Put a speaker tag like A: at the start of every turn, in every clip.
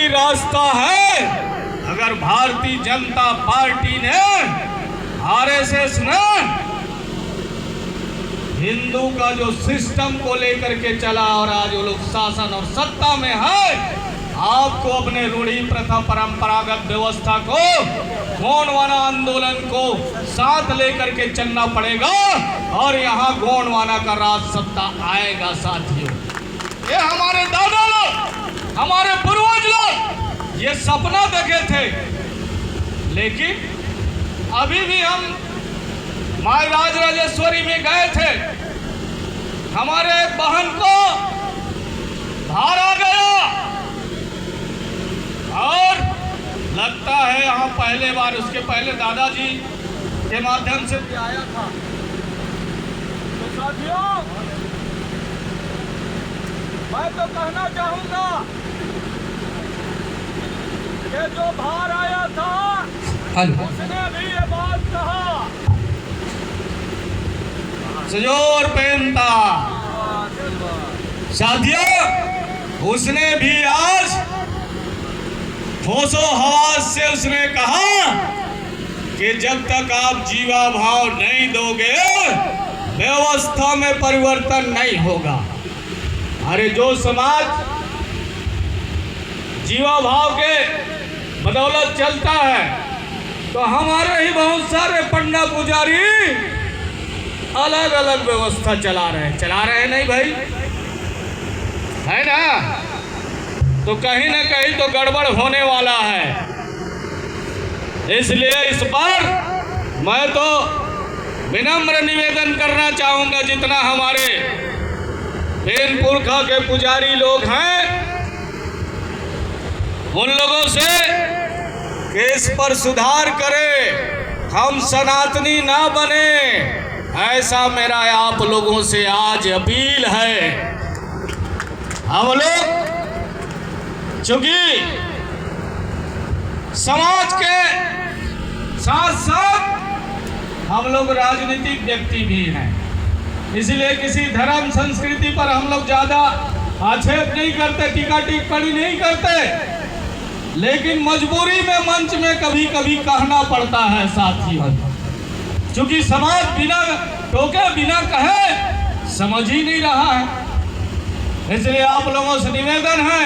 A: ही रास्ता है। अगर भारतीय जनता पार्टी ने, आरएसएस ने हिंदू का जो सिस्टम को लेकर के चला और आज वो लोग शासन और सत्ता में है, आपको अपने रूढ़ी प्रथा परंपरागत व्यवस्था को, गोंडवाना आंदोलन को साथ लेकर के चलना पड़ेगा और यहाँ गोंडवाना का राज सत्ता आएगा साथियों। ये हमारे दादा लोग, हमारे पूर्वज लोग ये सपना देखे थे, लेकिन अभी भी हम माई राजराजेश्वरी में गए थे, हमारे एक बहन को बाहर आ गया और लगता है यहाँ पहले बार, उसके पहले दादाजी के माध्यम से भी आया था। तो साथियों, मैं तो कहना चाहूंगा कि जो बाहर आया था उसने भी ये बात कहा, सजोर पहनता साथियों, उसने भी आज होशो हवास से उसने कहा कि जब तक आप जीवा भाव नहीं दोगे व्यवस्था में परिवर्तन नहीं होगा। अरे जो समाज जीवा भाव के बदौलत चलता है, तो हमारे ही बहुत सारे पंडा पुजारी अलग अलग व्यवस्था चला रहे हैं नहीं भाई, है ना? तो कहीं ना कहीं तो गड़बड़ होने वाला है। इसलिए इस पर मैं तो विनम्र निवेदन करना चाहूंगा, जितना हमारे पेन पुरखा के पुजारी लोग हैं उन लोगों से कि इस पर सुधार करें, हम सनातनी ना बने, ऐसा मेरा आप लोगों से आज अपील है। हम लोग चूंकि समाज के साथ साथ हम लोग राजनीतिक व्यक्ति भी हैं, इसलिए किसी धर्म संस्कृति पर हम लोग ज्यादा आक्षेप नहीं करते, टीका टिप्पणी नहीं करते, लेकिन मजबूरी में मंच में कभी कभी कहना पड़ता है साथियों, क्योंकि समाज बिना टोके बिना कहे समझ ही नहीं रहा है। इसलिए आप लोगों से निवेदन है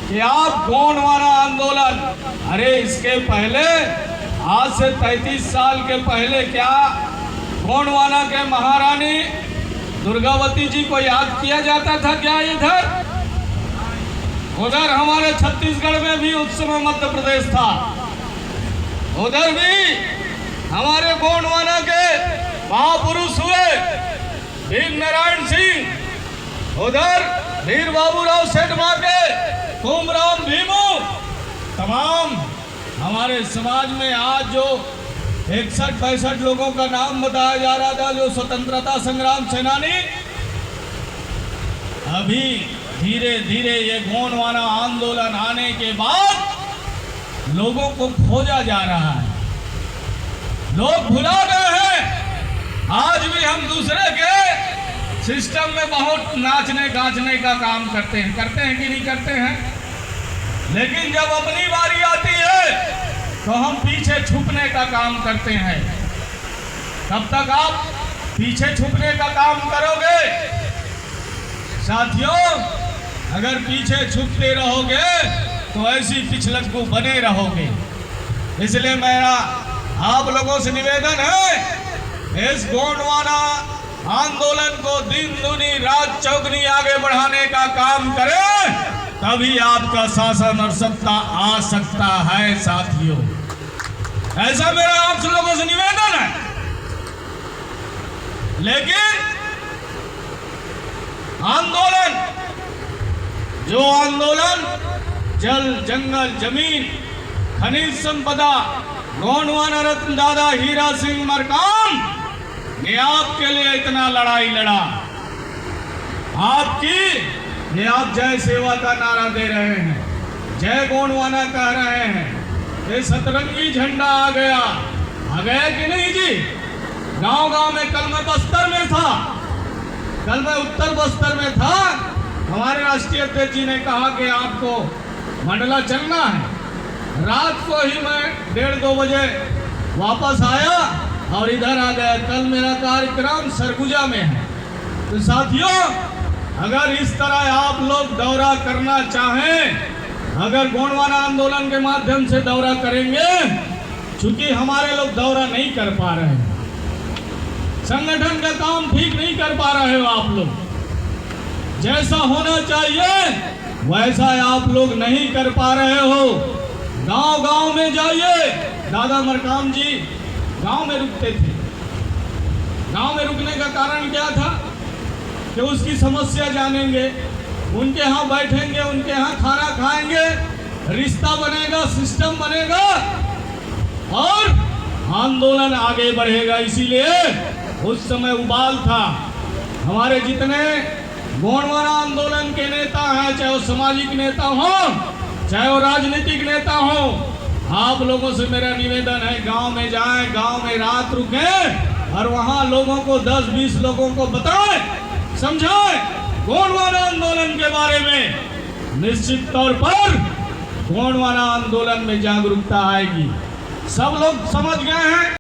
A: कि आप गोंडवाना आंदोलन, अरे इसके पहले आज से 33 साल के पहले क्या गोंडवाना के महारानी दुर्गावती जी को याद किया जाता था क्या? उधर हमारे छत्तीसगढ़ में भी उस समय मध्य प्रदेश था, उधर भी हमारे गोंडवाना के महापुरुष हुए वीर नारायण सिंह, उधर वीर बाबूराव सेठवा के कुमराम भीमू, तमाम हमारे समाज में आज जो 61-62 लोगों का नाम बताया जा रहा था जो स्वतंत्रता संग्राम सेनानी, अभी धीरे धीरे ये गोंडवाना आंदोलन आने के बाद लोगों को खोजा जा रहा है, लोग भुला गए हैं। आज भी हम दूसरे के सिस्टम में बहुत नाचने गाचने का काम करते हैं कि नहीं करते हैं, लेकिन जब अपनी बारी आती है तो हम पीछे छुपने का काम करते हैं। तब तक आप पीछे छुपने का काम करोगे साथियों, अगर पीछे छुपते रहोगे तो ऐसी पिछलग्गू बने रहोगे। इसलिए मेरा आप लोगों से निवेदन है, इस गोंडवाना आंदोलन को दिन दुनी रात चौगुनी आगे बढ़ाने का काम करें, तभी आपका शासन और सत्ता आ सकता है साथियों। ऐसा मेरा आप लोगों से निवेदन है। लेकिन आंदोलन, जो आंदोलन जल जंगल जमीन खनिज संपदा गोंडवाना रत्न दादा हीरा सिंह मरकाम ने आपके लिए इतना लड़ाई लड़ा, आपकी ये आप जय सेवा का नारा दे रहे हैं, जय गोंडवाना कह रहे हैं, ये सतरंगी झंडा आ गया कि नहीं जी? गांव गांव में, कल मैं बस्तर में था, कल मैं उत्तर बस्तर में था, हमारे राष्ट्रीय अध्यक्ष जी ने कहा कि आपको मंडला चलना है। रात को ही मैं 1:30-2 बजे वापस आया और इधर आ गया। कल मेरा कार्यक्रम सरगुजा में है। तो साथियों, अगर इस तरह आप लोग दौरा करना चाहें, अगर गोंडवाना आंदोलन के माध्यम से दौरा करेंगे, चूंकि हमारे लोग दौरा नहीं कर पा रहे हैं, संगठन का काम ठीक नहीं कर पा रहे हो आप लोग, जैसा होना चाहिए वैसा आप लोग नहीं कर पा रहे हो। गांव गांव में जाइए। दादा मरकाम जी गांव में रुकते थे। गांव में रुकने का कारण क्या था कि उसकी समस्या जानेंगे, उनके यहाँ बैठेंगे, उनके यहाँ खाना खाएंगे, रिश्ता बनेगा, सिस्टम बनेगा और आंदोलन आगे बढ़ेगा। इसीलिए उस समय उबाल था। हमारे जितने गोंडवाना आंदोलन के नेता हैं, चाहे वो सामाजिक नेता हो, चाहे वो राजनीतिक नेता हो, आप लोगों से मेरा निवेदन है, गांव में जाएं, गांव में रात रुकें और वहां लोगों को 10-20 लोगों को बताएं, समझाएं गोंडवाना आंदोलन के बारे में। निश्चित तौर पर गोंडवाना आंदोलन में जागरूकता आएगी। सब लोग समझ गए हैं।